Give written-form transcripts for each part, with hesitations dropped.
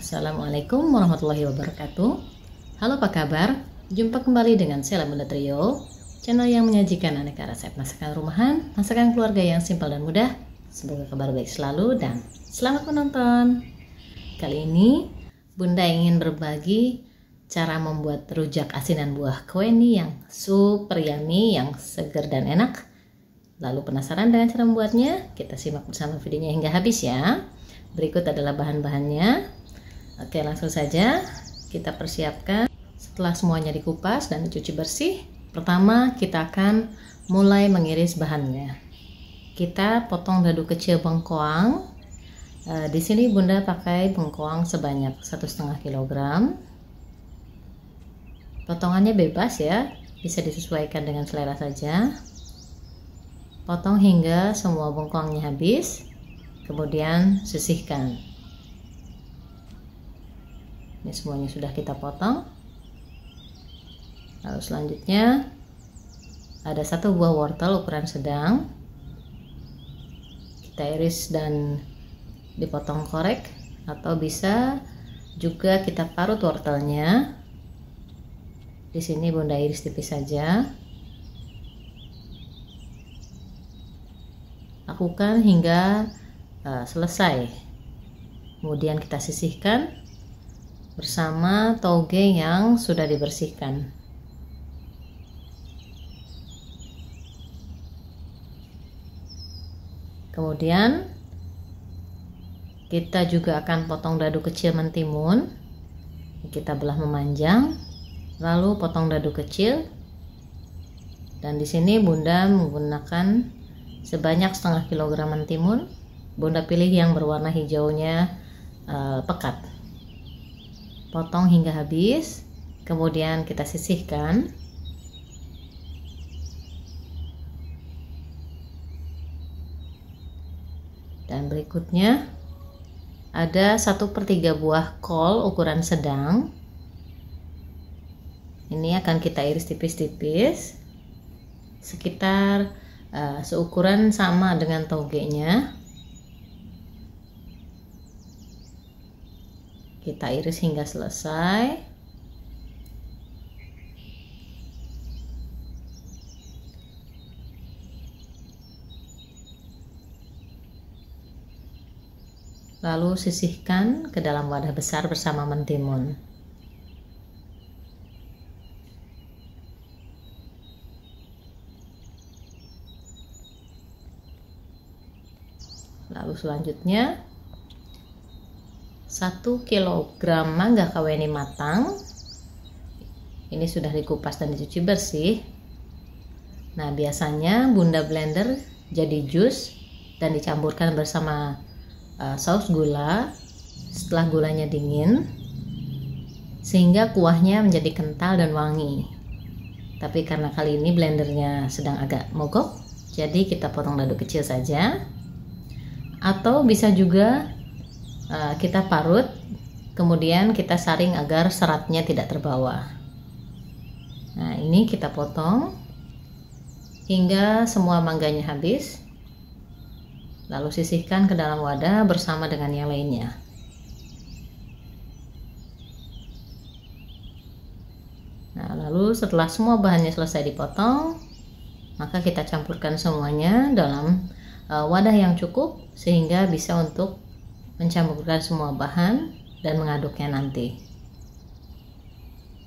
Assalamualaikum warahmatullahi wabarakatuh. Halo, apa kabar? Jumpa kembali dengan Sela Bunda Trio, channel yang menyajikan aneka resep masakan rumahan, masakan keluarga yang simpel dan mudah. Semoga kabar baik selalu dan selamat menonton. Kali ini Bunda ingin berbagi cara membuat rujak asinan buah kweni yang super yummy, yang segar dan enak. Lalu penasaran dengan cara membuatnya? Kita simak bersama videonya hingga habis ya. Berikut adalah bahan-bahannya. Oke, langsung saja kita persiapkan. Setelah semuanya dikupas dan dicuci bersih, pertama kita akan mulai mengiris bahannya. Kita potong dadu kecil bengkoang. Di sini Bunda pakai bengkoang sebanyak 1,5 kg. Potongannya bebas ya, bisa disesuaikan dengan selera saja. Potong hingga semua bengkoangnya habis, kemudian sisihkan. Ini semuanya sudah kita potong. Lalu selanjutnya ada 1 buah wortel ukuran sedang. Kita iris dan dipotong korek, atau bisa juga kita parut wortelnya. Di sini Bunda iris tipis saja. Lakukan hingga selesai. Kemudian kita sisihkan bersama toge yang sudah dibersihkan. Kemudian kita juga akan potong dadu kecil mentimun. Kita belah memanjang, lalu potong dadu kecil. Dan di sini Bunda menggunakan sebanyak 0,5 kg mentimun. Bunda pilih yang berwarna hijaunya pekat. Potong hingga habis, kemudian kita sisihkan. Dan berikutnya ada 1/3 buah kol ukuran sedang. Ini akan kita iris tipis-tipis, sekitar seukuran sama dengan togenya. Kita iris hingga selesai. Lalu sisihkan ke dalam wadah besar bersama mentimun. Lalu selanjutnya 1 kg mangga kweni matang. Ini sudah dikupas dan dicuci bersih. Nah, biasanya Bunda blender jadi jus dan dicampurkan bersama saus gula setelah gulanya dingin, sehingga kuahnya menjadi kental dan wangi. Tapi karena kali ini blendernya sedang agak mogok, jadi kita potong dadu kecil saja. Atau bisa juga kita parut, kemudian kita saring agar seratnya tidak terbawa. Nah, ini kita potong hingga semua mangganya habis, lalu sisihkan ke dalam wadah bersama dengan yang lainnya. Nah, lalu setelah semua bahannya selesai dipotong, maka kita campurkan semuanya dalam wadah yang cukup, sehingga bisa untuk mencampurkan semua bahan dan mengaduknya nanti.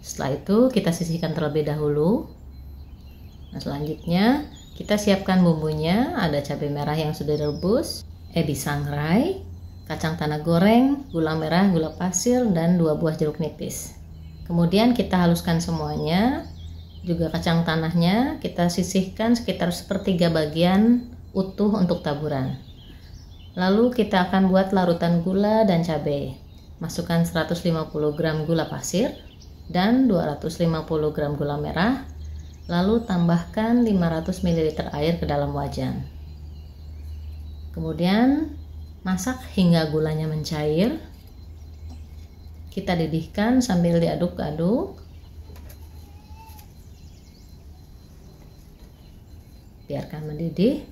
Setelah itu kita sisihkan terlebih dahulu. Nah, selanjutnya kita siapkan bumbunya. Ada cabai merah yang sudah direbus, ebi sangrai, kacang tanah goreng, gula merah, gula pasir, dan 2 buah jeruk nipis. Kemudian kita haluskan semuanya. Juga kacang tanahnya kita sisihkan sekitar 1/3 bagian utuh untuk taburan. Lalu kita akan buat larutan gula dan cabai. Masukkan 150 gram gula pasir dan 250 gram gula merah. Lalu tambahkan 500 ml air ke dalam wajan. Kemudian masak hingga gulanya mencair. Kita didihkan sambil diaduk-aduk. Biarkan mendidih.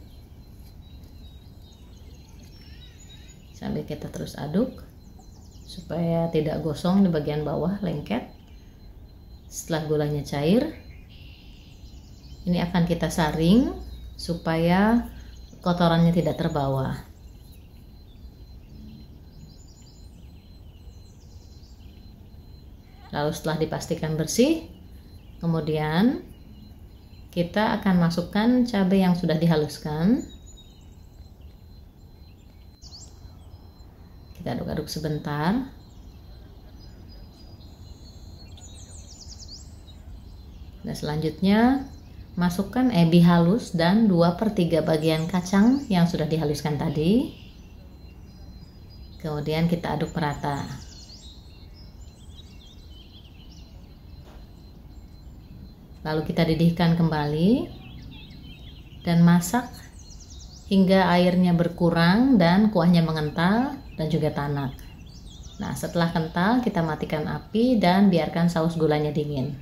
Sambil kita terus aduk. supaya tidak gosong di bagian bawah, lengket. Setelah gulanya cair, ini akan kita saring supaya kotorannya tidak terbawa. Lalu setelah dipastikan bersih, kemudian kita akan masukkan cabai yang sudah dihaluskan. Kita aduk-aduk sebentar. Dan selanjutnya masukkan ebi halus dan 2/3 bagian kacang yang sudah dihaluskan tadi. Kemudian kita aduk merata. Lalu kita didihkan kembali dan masak hingga airnya berkurang dan kuahnya mengental dan juga tanak. Nah, setelah kental kita matikan api dan biarkan saus gulanya dingin.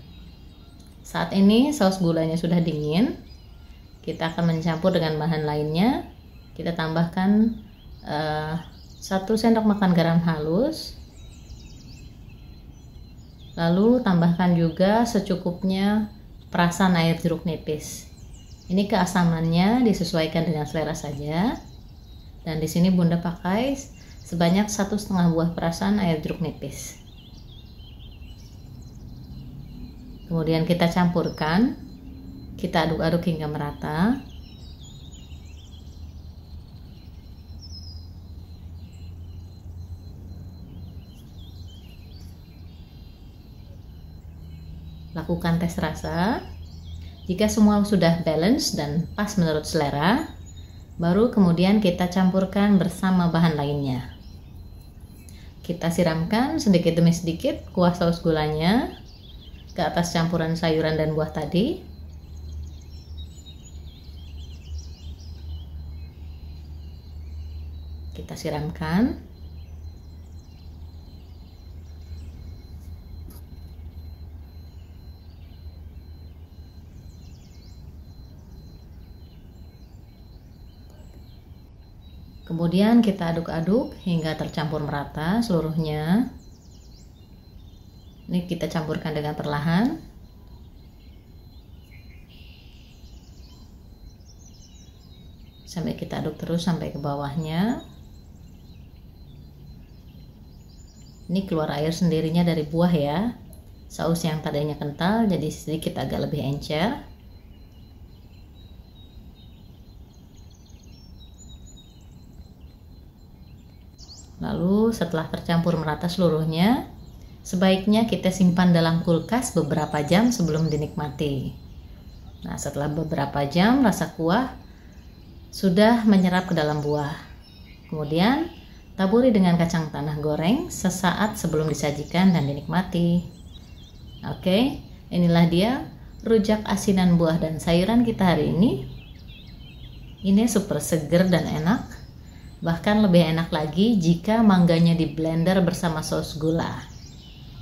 Saat ini saus gulanya sudah dingin. Kita akan mencampur dengan bahan lainnya. Kita tambahkan 1 sendok makan garam halus. Lalu tambahkan juga secukupnya perasan air jeruk nipis. Ini keasamannya disesuaikan dengan selera saja. Dan di sini Bunda pakai sebanyak 1,5 buah perasan air jeruk nipis. Kemudian kita campurkan, kita aduk-aduk hingga merata. Lakukan tes rasa. Jika semua sudah balance dan pas menurut selera, baru kemudian kita campurkan bersama bahan lainnya. Kita siramkan sedikit demi sedikit kuah saus gulanya ke atas campuran sayuran dan buah tadi. Kita siramkan. Kemudian kita aduk-aduk hingga tercampur merata seluruhnya. Ini kita campurkan dengan perlahan. Sampai kita aduk terus sampai ke bawahnya. Ini keluar air sendirinya dari buah ya. Saus yang tadinya kental jadi sedikit agak lebih encer. Lalu setelah tercampur merata seluruhnya, sebaiknya kita simpan dalam kulkas beberapa jam sebelum dinikmati. Nah, setelah beberapa jam rasa kuah sudah menyerap ke dalam buah. Kemudian taburi dengan kacang tanah goreng sesaat sebelum disajikan dan dinikmati. Oke, inilah dia rujak asinan buah dan sayuran kita hari ini. Ini super seger dan enak. Bahkan lebih enak lagi jika mangganya di blender bersama saus gula.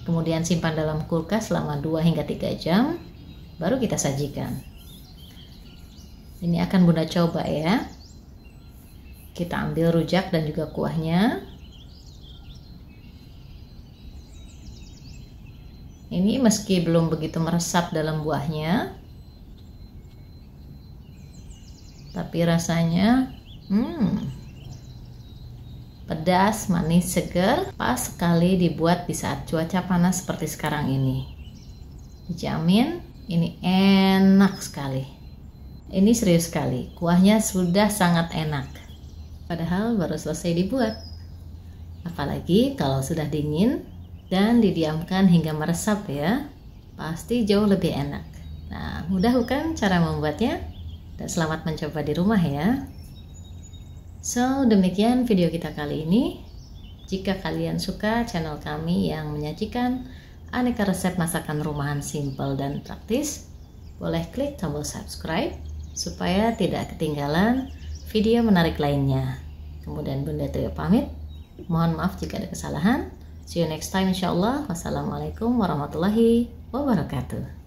Kemudian simpan dalam kulkas selama 2 hingga 3 jam, baru kita sajikan. Ini akan Bunda coba ya. Kita ambil rujak dan juga kuahnya. Ini meski belum begitu meresap dalam buahnya, tapi rasanya pedas, manis, segar, pas sekali dibuat di saat cuaca panas seperti sekarang ini. Dijamin ini enak sekali. Ini serius sekali, kuahnya sudah sangat enak. Padahal baru selesai dibuat. Apalagi kalau sudah dingin dan didiamkan hingga meresap ya, pasti jauh lebih enak. Nah, mudah bukan cara membuatnya? Dan selamat mencoba di rumah ya. So, demikian video kita kali ini. Jika kalian suka channel kami yang menyajikan aneka resep masakan rumahan simple dan praktis, boleh klik tombol subscribe supaya tidak ketinggalan video menarik lainnya. Kemudian Bunda Trio pamit. Mohon maaf jika ada kesalahan. See you next time insyaallah. Wassalamualaikum warahmatullahi wabarakatuh.